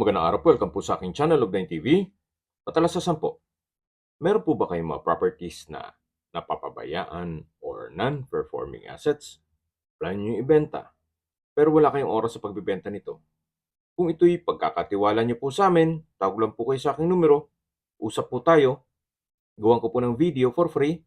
Magandang araw po, welcome po sa aking channel, Log9 TV. Patalasasan po, meron po ba kayong mga properties na napapabayaan or non-performing assets? Plan nyo yung ibenta, pero wala kayong oras sa pagbibenta nito. Kung ito'y pagkakatiwala nyo po sa amin, tawag lang po kayo sa aking numero, usap po tayo, gawan ko po ng video for free.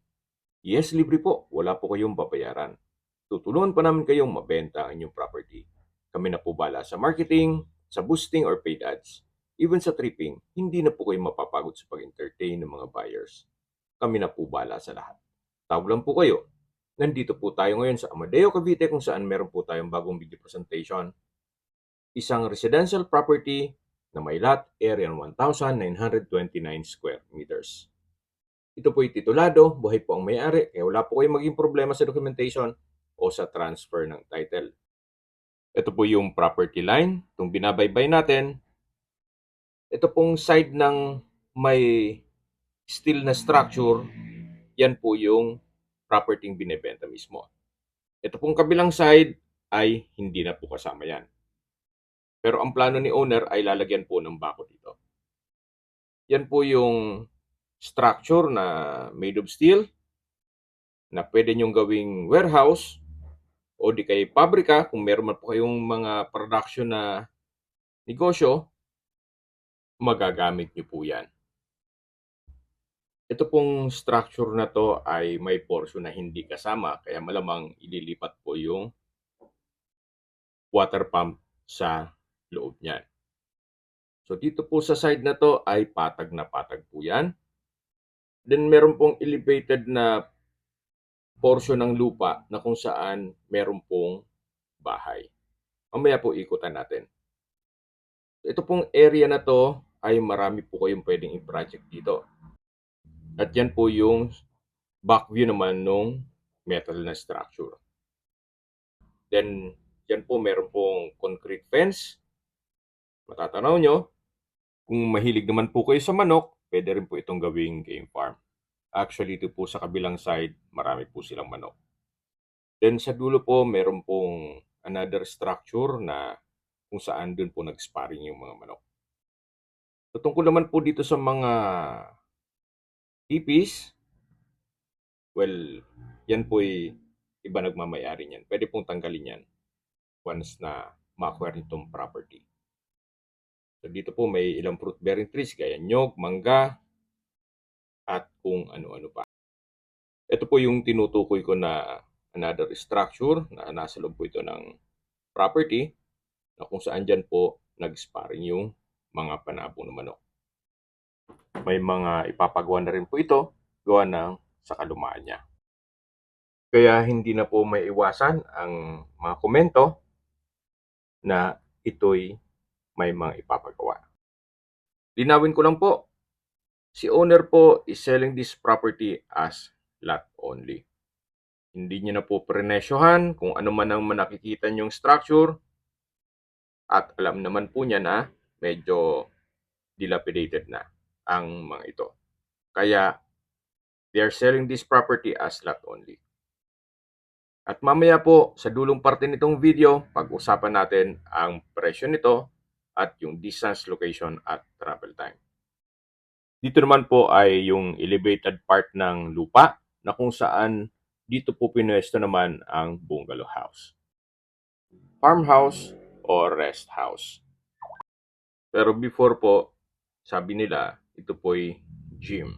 Yes, libre po, wala po kayong babayaran. Tutulungan pa namin kayong mabenta ang inyong property. Kami na po bala sa marketing, sa boosting or paid ads. Even sa tripping, hindi na po kayo mapapagod sa pag-entertain ng mga buyers. Kami na po bala sa lahat. Tawag lang po kayo. Nandito po tayo ngayon sa Amadeo, Cavite kung saan meron po tayong bagong video presentation. Isang residential property na may lot area ng 1,929 square meters. Ito po'y titulado, buhay po ang may-ari, kaya wala po kayong maging problema sa documentation o sa transfer ng title. Ito po yung property line, itong binabaybay natin. Ito pong side ng may steel na structure, yan po yung property yung binibenta mismo. Ito pong kabilang side ay hindi na po kasama yan. Pero ang plano ni owner ay lalagyan po ng bako dito. Yan po yung structure na made of steel na pwede nyong gawing warehouse o di kay pabrika kung meron man po kayong mga production na negosyo, magagamit nyo po yan. Ito pong structure na to ay may portion na hindi kasama kaya malamang ililipat po yung water pump sa loob niyan. So dito po sa side na to ay patag na patag po yan. Then meron pong elevated na portion ng lupa na kung saan meron pong bahay. Mamaya po ikutan natin. Ito pong area na to ay marami po kayong pwedeng i-project dito. At yan po yung back view naman nung metal na structure. Then, yan po meron pong concrete fence. Matatanaw nyo, kung mahilig naman po kayo sa manok, pwede rin po itong gawing game farm. Actually, ito po sa kabilang side, marami po silang manok. Then sa dulo po, meron pong another structure na kung saan dun po nag-sparring yung mga manok. So, tungkol naman po dito sa mga tipis, well, yan po'y iba nagmamayari niyan. Pwede pong tanggalin yan once na ma-acquire nitong property. So dito po may ilang fruit bearing trees gaya nyog, mangga, at kung ano-ano pa. Ito po yung tinutukoy ko na another structure na nasa loob po ito ng property na kung saan dyan po nag-sparring yung mga panabong na manok. May mga ipapagawa na rin po ito gawa ng sa kalumaan niya. Kaya hindi na po may iwasan ang mga komento na ito'y may mga ipapagawa. Linawin ko lang po, si owner po is selling this property as lot only. Hindi niya na po prenesyohan kung ano man ang nakikita niyong structure at alam naman po niya na medyo dilapidated na ang mga ito. Kaya they are selling this property as lot only. At mamaya po sa dulong parte nitong video, pag-usapan natin ang presyo nito at yung distance, location at travel time. Dito naman po ay yung elevated part ng lupa na kung saan dito po pinwesto naman ang bungalow house, farmhouse or rest house. Pero before po, sabi nila, ito po'y gym.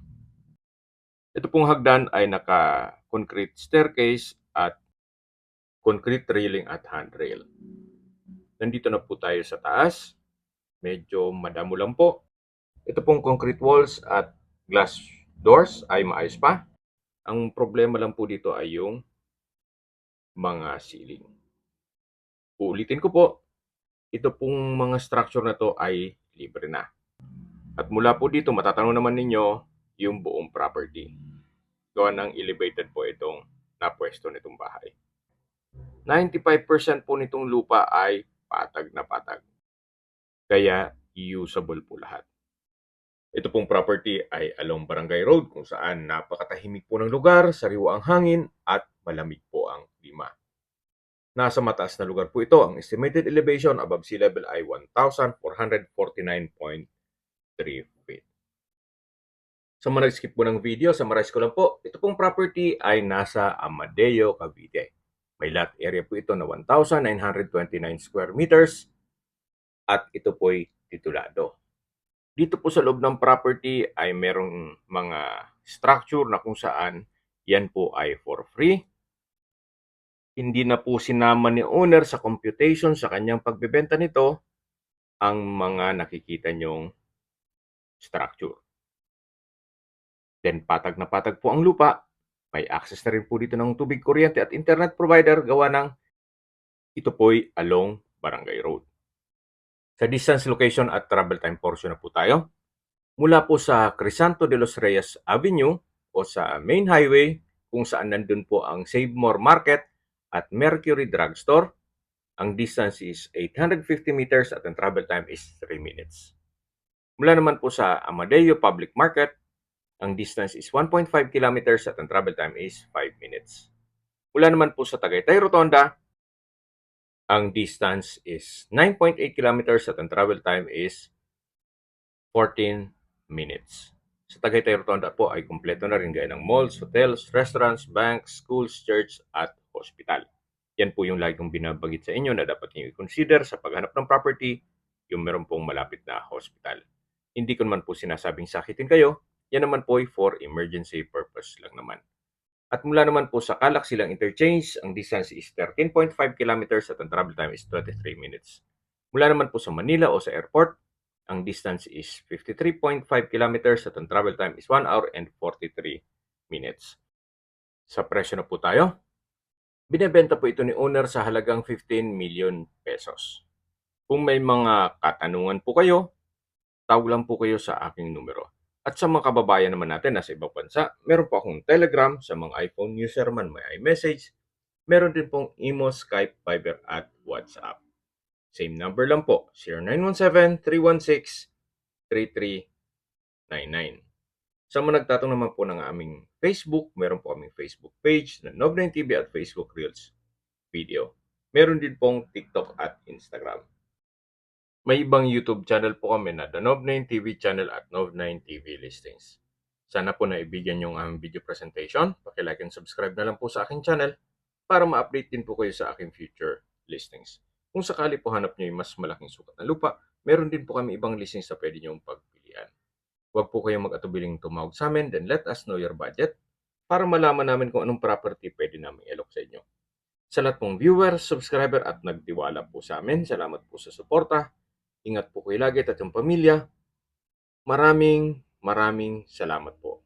Ito pong hagdan ay naka-concrete staircase at concrete railing at handrail. Nandito na po tayo sa taas. Medyo madamo lang po. Ito pong concrete walls at glass doors ay maayos pa. Ang problema lang po dito ay yung mga ceiling. Uulitin ko po, ito pong mga structure na to ay libre na. At mula po dito, matatanong naman ninyo yung buong property. Gawa ng elevated po itong napwesto nitong bahay. 95% po nitong lupa ay patag na patag. Kaya usable po lahat. Ito pong property ay along Barangay Road kung saan napakatahimik po ng lugar, sariwa ang hangin at malamig po ang klima. Nasa mataas na lugar po ito. Ang estimated elevation above sea level ay 1,449.3 feet. Sa mga nag-skip po ng video, summarize ko lang po, ito pong property ay nasa Amadeo, Cavite. May lot area po ito na 1,929 square meters at ito po'y titulado. Dito po sa loob ng property ay merong mga structure na kung saan yan po ay for free. Hindi na po sinama ni owner sa computation sa kanyang pagbebenta nito ang mga nakikita nyong structure. Then patag na patag po ang lupa. May access na rin po dito ng tubig, kuryente at internet provider gawa ng ito po'y along Barangay Road. Sa distance, location at travel time portion na po tayo. Mula po sa Crisanto de los Reyes Avenue o sa main highway kung saan nandun po ang Save More Market at Mercury Drugstore, ang distance is 850 meters at ang travel time is 3 minutes. Mula naman po sa Amadeo Public Market, ang distance is 1.5 kilometers at ang travel time is 5 minutes. Mula naman po sa Tagaytay Rotonda, ang distance is 9.8 kilometers at ang travel time is 14 minutes. Sa Tagaytay Rotonda po ay kumpleto na rin gaya ng malls, hotels, restaurants, banks, schools, church at hospital. Yan po yung lagi kong binabagit sa inyo na dapat niyo i-consider sa paghanap ng property, yung meron pong malapit na hospital. Hindi ko naman po sinasabing sakitin kayo, yan naman po ay for emergency purpose lang naman. At mula naman po sa Calac Silang Interchange, ang distance is 13.5 kilometers at ang travel time is 23 minutes. Mula naman po sa Manila o sa airport, ang distance is 53.5 kilometers at ang travel time is 1 hour and 43 minutes. Sa presyo na po tayo. Binebenta po ito ni owner sa halagang 15 million pesos. Kung may mga katanungan po kayo, tawag lang po kayo sa aking numero. At sa mga kababayan naman natin nasa ibang bansa, meron po akong Telegram sa mga iPhone user man may iMessage. Meron din pong Imo, Skype, Viber at WhatsApp. Same number lang po, 0917-316-3399. Sa mga nagtatanong naman po ng aming Facebook, meron po aming Facebook page na Nov9TV at Facebook Reels video. Meron din pong TikTok at Instagram. May ibang YouTube channel po kami na The Nov9 TV channel at Nov9 TV listings. Sana po naibigyan yung aming video presentation. Paki-like and subscribe na lang po sa aking channel para ma-update din po kayo sa aking future listings. Kung sakali po hanap nyo yung mas malaking sukat na lupa, meron din po kami ibang listings na pwede nyong pagpilian. Huwag po kayong mag-atubiling tumawag sa amin, then let us know your budget para malaman namin kung anong property pwede namin ilok sa inyo. Sa lahat pong viewers, subscriber at nagtiwala po sa amin, salamat po sa suporta. Ingat po kayo lagi at yung pamilya. Maraming salamat po.